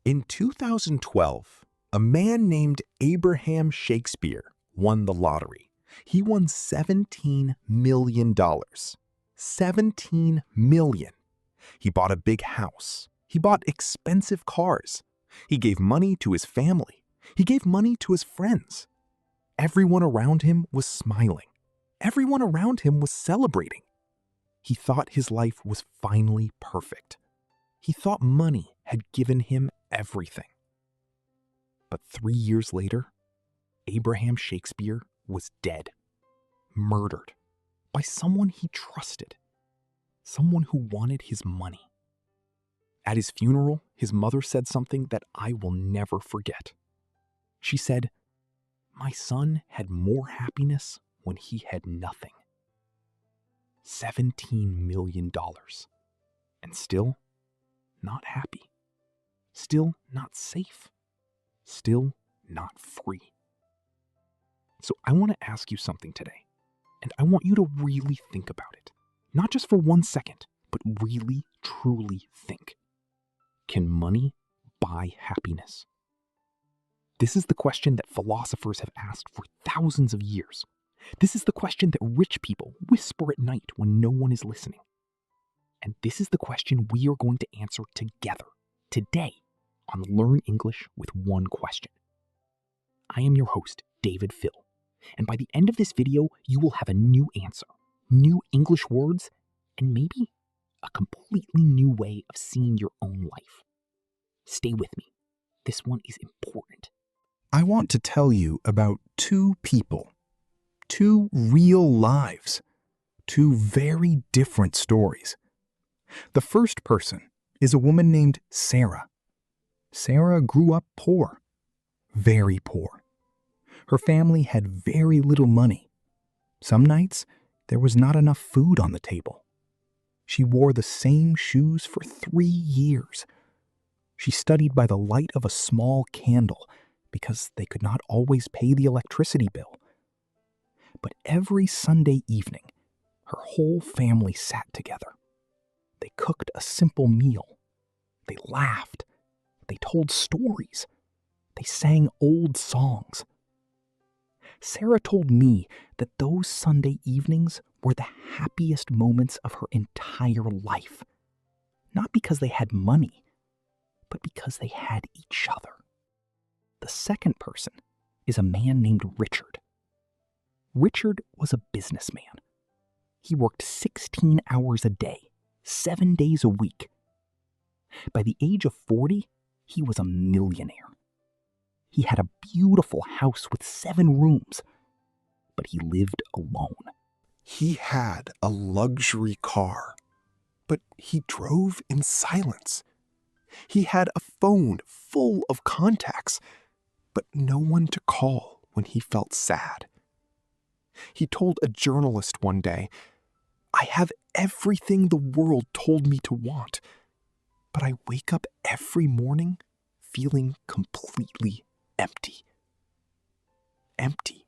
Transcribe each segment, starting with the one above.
In 2012, a man named Abraham Shakespeare won the lottery. He won $17 million. $17 million. He bought a big house. He bought expensive cars. He gave money to his family. He gave money to his friends. Everyone around him was smiling. Everyone around him was celebrating. He thought his life was finally perfect. He thought money had given him everything. But 3 years later, Abraham Shakespeare was dead, murdered by someone he trusted, someone who wanted his money. At his funeral, his mother said something that I will never forget. She said, "My son had more happiness when he had nothing." $17 million. And still not happy. Still not safe. Still not free. So I want to ask you something today, and I want you to really think about it. Not just for 1 second, but really, truly think. Can money buy happiness? This is the question that philosophers have asked for thousands of years. This is the question that rich people whisper at night when no one is listening. And this is the question we are going to answer together, today, on Learn English with One Question. I am your host, David Phill, and by the end of this video, you will have a new answer, new English words, and maybe a completely new way of seeing your own life. Stay with me. This one is important. I want to tell you about two people, two real lives, two very different stories. The first person is a woman named Sarah. Sarah grew up poor, very poor. Her family had very little money. Some nights, there was not enough food on the table. She wore the same shoes for 3 years. She studied by the light of a small candle because they could not always pay the electricity bill. But every Sunday evening, her whole family sat together. They cooked a simple meal. They laughed. They told stories. They sang old songs. Sarah told me that those Sunday evenings were the happiest moments of her entire life. Not because they had money, but because they had each other. The second person is a man named Richard. Richard was a businessman. He worked 16 hours a day, 7 days a week. By the age of 40, he was a millionaire. He had a beautiful house with 7 rooms, but he lived alone. He had a luxury car, but he drove in silence. He had a phone full of contacts, but no one to call when he felt sad. He told a journalist one day, "I have everything the world told me to want, but I wake up every morning feeling completely empty." Empty.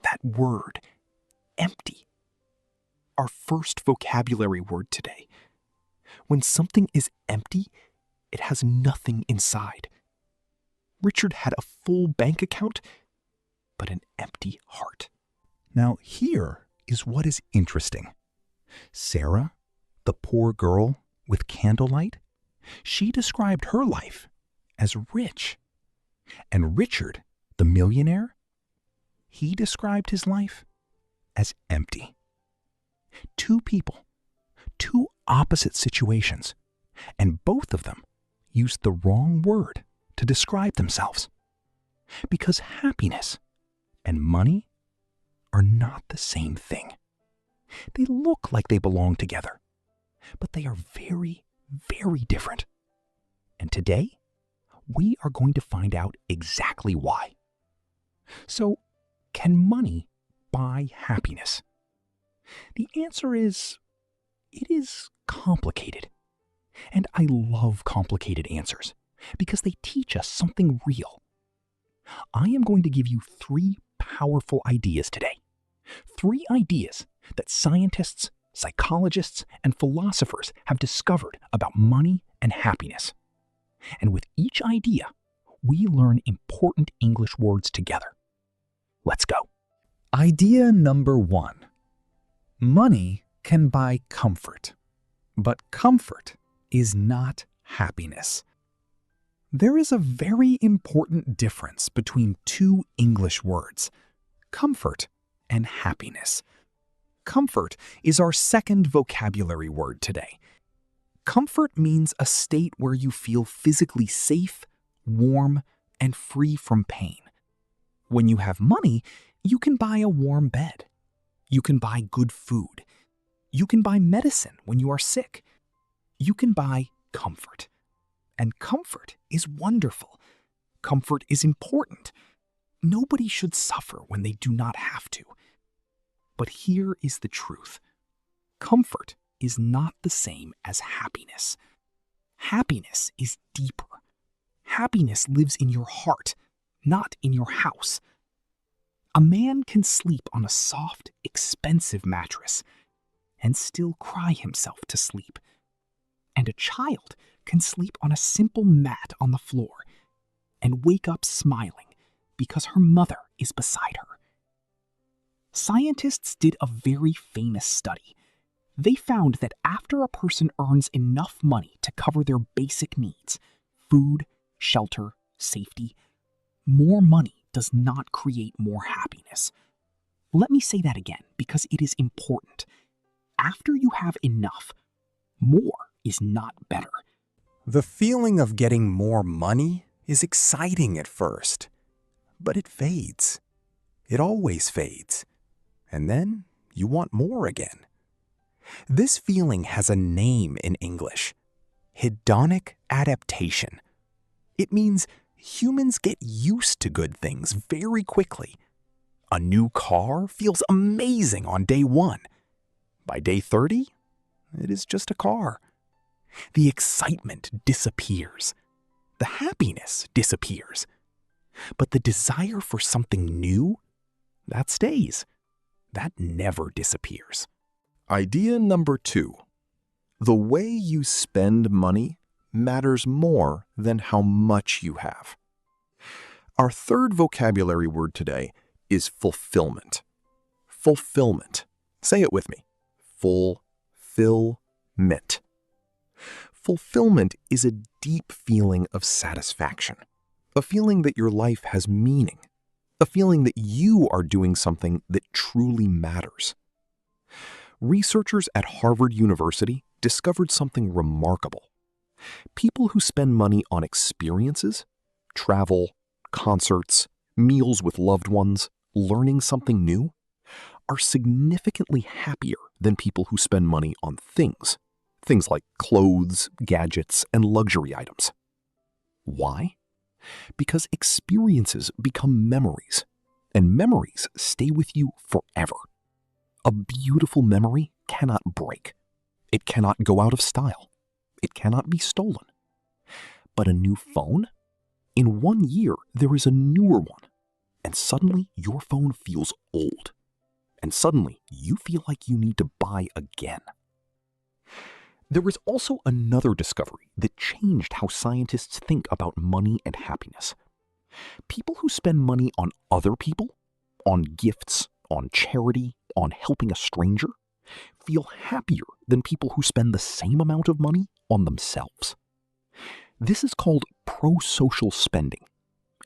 That word, empty. Our first vocabulary word today. When something is empty, it has nothing inside. Richard had a full bank account, but an empty heart. Now here is what is interesting. Sarah, the poor girl with candlelight, she described her life as rich. And Richard, the millionaire, he described his life as empty. Two people, two opposite situations, and both of them used the wrong word to describe themselves. Because happiness and money are not the same thing. They look like they belong together, but they are very, very different. And today, we are going to find out exactly why. So, can money buy happiness? The answer is, it is complicated. And I love complicated answers because they teach us something real. I am going to give you 3 powerful ideas today. 3 ideas that scientists, psychologists, and philosophers have discovered about money and happiness. And with each each idea, we learn important English words together. Let's go. Idea number 1. Money can buy comfort, but comfort is not happiness. There is a very important difference between two English words, comfort and happiness. Comfort is our second vocabulary word today. Comfort means a state where you feel physically safe, warm, and free from pain. When you have money, you can buy a warm bed. You can buy good food. You can buy medicine when you are sick. You can buy comfort. And comfort is wonderful. Comfort is important. Nobody should suffer when they do not have to. But here is the truth. Comfort is not the same as happiness. Happiness is deeper. Happiness lives in your heart, not in your house. A man can sleep on a soft, expensive mattress and still cry himself to sleep. And a child can sleep on a simple mat on the floor and wake up smiling because her mother is beside her. Scientists did a very famous study. They found that after a person earns enough money to cover their basic needs, food, shelter, safety, more money does not create more happiness. Let me say that again because it is important. After you have enough, more is not better. The feeling of getting more money is exciting at first, but it fades. It always fades. And then you want more again. This feeling has a name in English: hedonic adaptation. It means humans get used to good things very quickly. A new car feels amazing on day 1. By day 30, it is just a car. The excitement disappears. The happiness disappears. But the desire for something new, that stays. That never disappears. Idea number 2. The way you spend money matters more than how much you have. Our third vocabulary word today is fulfillment. Fulfillment. Say it with me. Fulfillment. Fulfillment is a deep feeling of satisfaction, a feeling that your life has meaning, a feeling that you are doing something that truly matters. Researchers at Harvard University discovered something remarkable. People who spend money on experiences, travel, concerts, meals with loved ones, learning something new, are significantly happier than people who spend money on things like clothes, gadgets, and luxury items. Why? Because experiences become memories, and memories stay with you forever. A beautiful memory cannot break. It cannot go out of style. It cannot be stolen. But a new phone? In 1 year, there is a newer one, and suddenly your phone feels old. And suddenly you feel like you need to buy again. There is also another discovery that changed how scientists think about money and happiness. People who spend money on other people, on gifts, on charity, on helping a stranger, feel happier than people who spend the same amount of money on themselves. This is called prosocial spending,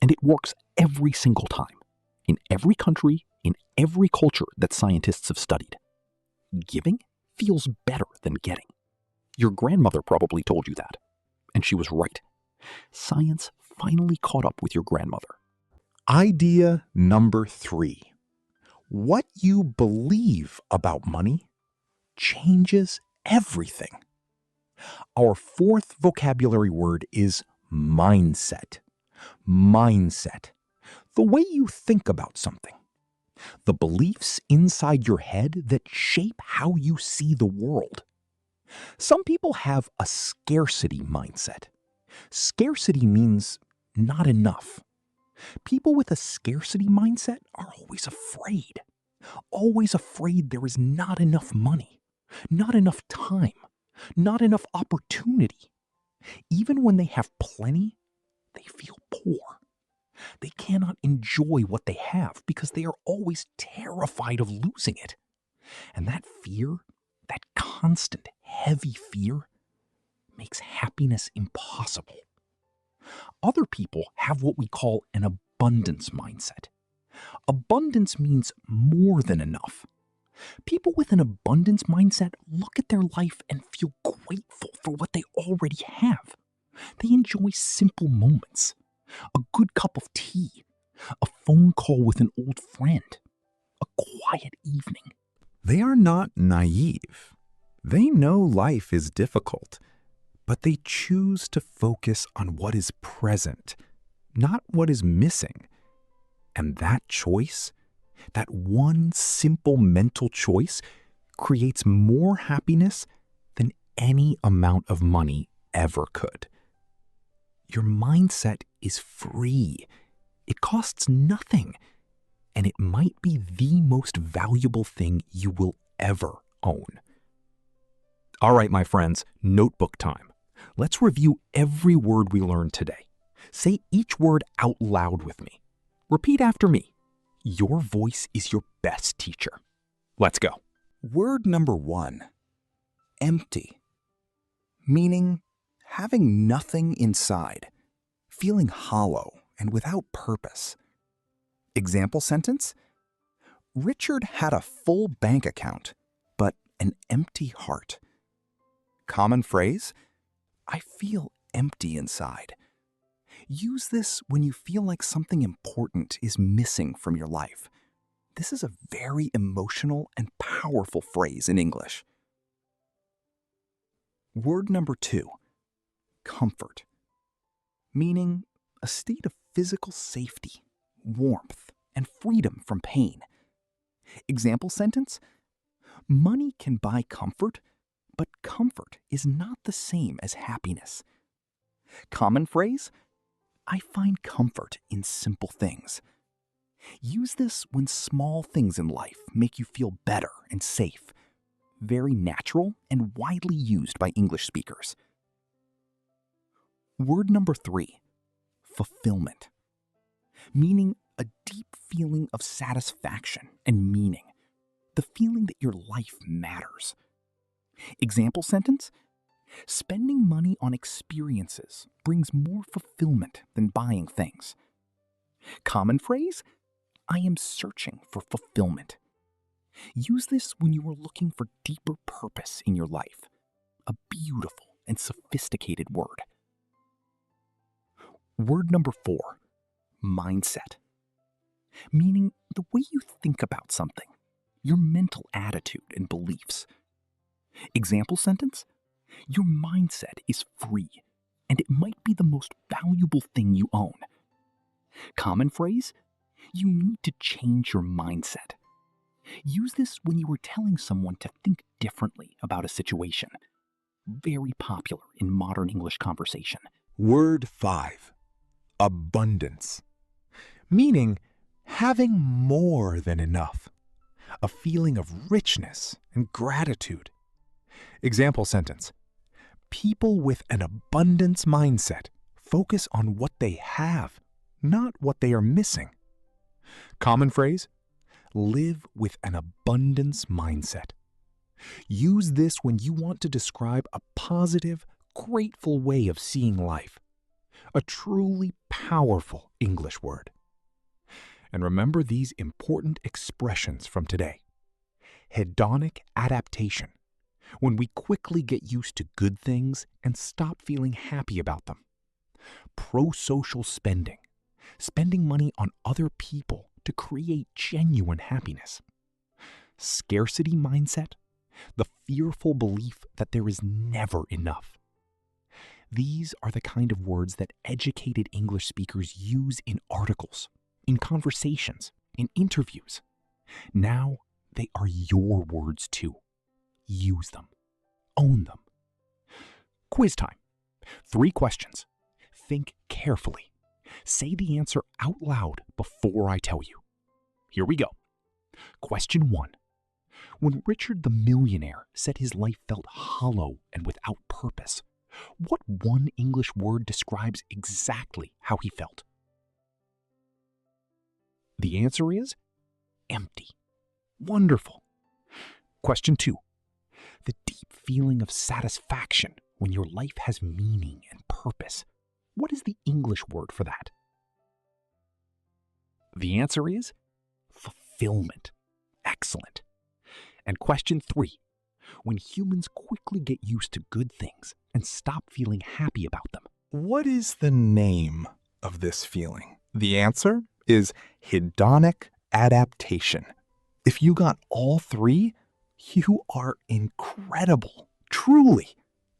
and it works every single time, in every country, in every culture that scientists have studied. Giving feels better than getting. Your grandmother probably told you that, and she was right. Science finally caught up with your grandmother. Idea number 3. What you believe about money changes everything. Our fourth vocabulary word is mindset. Mindset. The way you think about something. The beliefs inside your head that shape how you see the world. Some people have a scarcity mindset. Scarcity means not enough. People with a scarcity mindset are always afraid there is not enough money, not enough time, not enough opportunity. Even when they have plenty, poor. They cannot enjoy what they have because they are always terrified of losing it. And that fear, that constant, heavy fear, makes happiness impossible. Other people have what we call an abundance mindset. Abundance means more than enough. People with an abundance mindset look at their life and feel grateful for what they already have. They enjoy simple moments, a good cup of tea, a phone call with an old friend, a quiet evening. They are not naive. They know life is difficult, but they choose to focus on what is present, not what is missing. And that choice, that one simple mental choice, creates more happiness than any amount of money ever could. Your mindset is free. It costs nothing, and it might be the most valuable thing you will ever own. All right, my friends, notebook time. Let's review every word we learned today. Say each word out loud with me. Repeat after me. Your voice is your best teacher. Let's go. Word number 1, empty. Meaning having nothing inside, feeling hollow and without purpose. Example sentence: Richard had a full bank account, but an empty heart. Common phrase: I feel empty inside. Use this when you feel like something important is missing from your life. This is a very emotional and powerful phrase in English. Word number 2, comfort. Meaning a state of physical safety, warmth, and freedom from pain. Example sentence: Money can buy comfort, but comfort is not the same as happiness. Common phrase: I find comfort in simple things. Use this when small things in life make you feel better and safe. Very natural and widely used by English speakers. Word number 3, fulfillment. Meaning a deep feeling of satisfaction and meaning. The feeling that your life matters. Example sentence: Spending money on experiences brings more fulfillment than buying things. Common phrase: I am searching for fulfillment. Use this when you are looking for deeper purpose in your life. A beautiful and sophisticated word. Word number 4, mindset. Meaning the way you think about something, your mental attitude and beliefs. Example sentence: Your mindset is free, and it might be the most valuable thing you own. Common phrase: You need to change your mindset. Use this when you are telling someone to think differently about a situation. Very popular in modern English conversation. Word 5, abundance. Meaning having more than enough. A feeling of richness and gratitude. Example sentence: People with an abundance mindset focus on what they have, not what they are missing. Common phrase: live with an abundance mindset. Use this when you want to describe a positive, grateful way of seeing life. A truly powerful English word. And remember these important expressions from today. Hedonic adaptation. When we quickly get used to good things and stop feeling happy about them. Prosocial spending. Spending money on other people to create genuine happiness. Scarcity mindset. The fearful belief that there is never enough. These are the kind of words that educated English speakers use in articles, in conversations, in interviews. Now they are your words too. Use them. Own them. Quiz time. 3 questions. Think carefully. Say the answer out loud before I tell you. Here we go. Question 1. When Richard the millionaire said his life felt hollow and without purpose, what one English word describes exactly how he felt? The answer is empty. Wonderful. Question 2. The deep feeling of satisfaction when your life has meaning and purpose. What is the English word for that? The answer is fulfillment. Excellent. And question 3. When humans quickly get used to good things and stop feeling happy about them. What is the name of this feeling? The answer is hedonic adaptation. If you got all 3, you are incredible. Truly.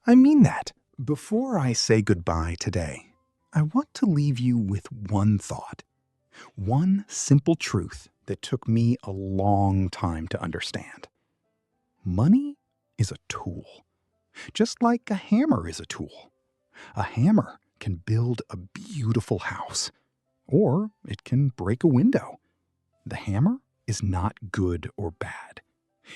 I mean that. Before I say goodbye today, I want to leave you with one thought. One simple truth that took me a long time to understand. Money is a tool, just like a hammer is a tool. A hammer can build a beautiful house, or it can break a window. The hammer is not good or bad.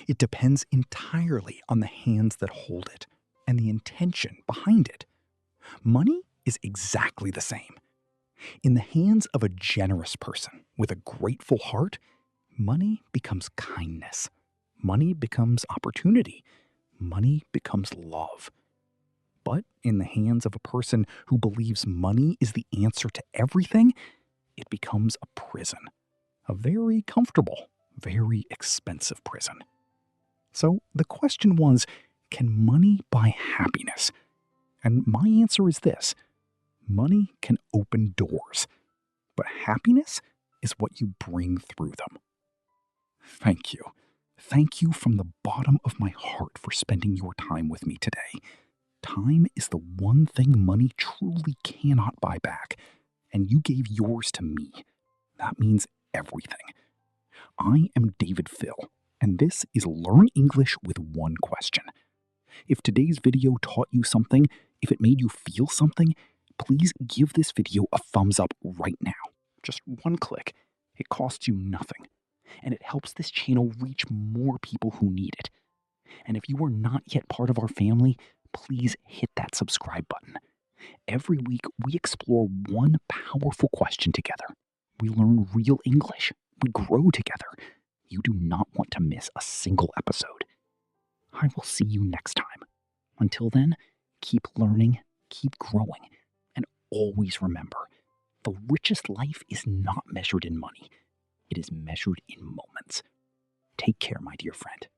It depends entirely on the hands that hold it and the intention behind it. Money is exactly the same. In the hands of a generous person with a grateful heart, money becomes kindness. Money becomes opportunity. Money becomes love. But in the hands of a person who believes money is the answer to everything, it becomes a prison. A very comfortable, very expensive prison. So the question was, can money buy happiness? And my answer is this. Money can open doors, but happiness is what you bring through them. Thank you. Thank you from the bottom of my heart for spending your time with me today. Time is the one thing money truly cannot buy back, and you gave yours to me. That means everything. I am David Phill, and this is Learn English with One Question. If today's video taught you something, if it made you feel something, please give this video a thumbs up right now. Just one click. It costs you nothing, and it helps this channel reach more people who need it. And if you are not yet part of our family, please hit that subscribe button. Every week, we explore one powerful question together. We learn real English. We grow together. You do not want to miss a single episode. I will see you next time. Until then, keep learning, keep growing, and always remember, the richest life is not measured in money. It is measured in moments. Take care, my dear friend.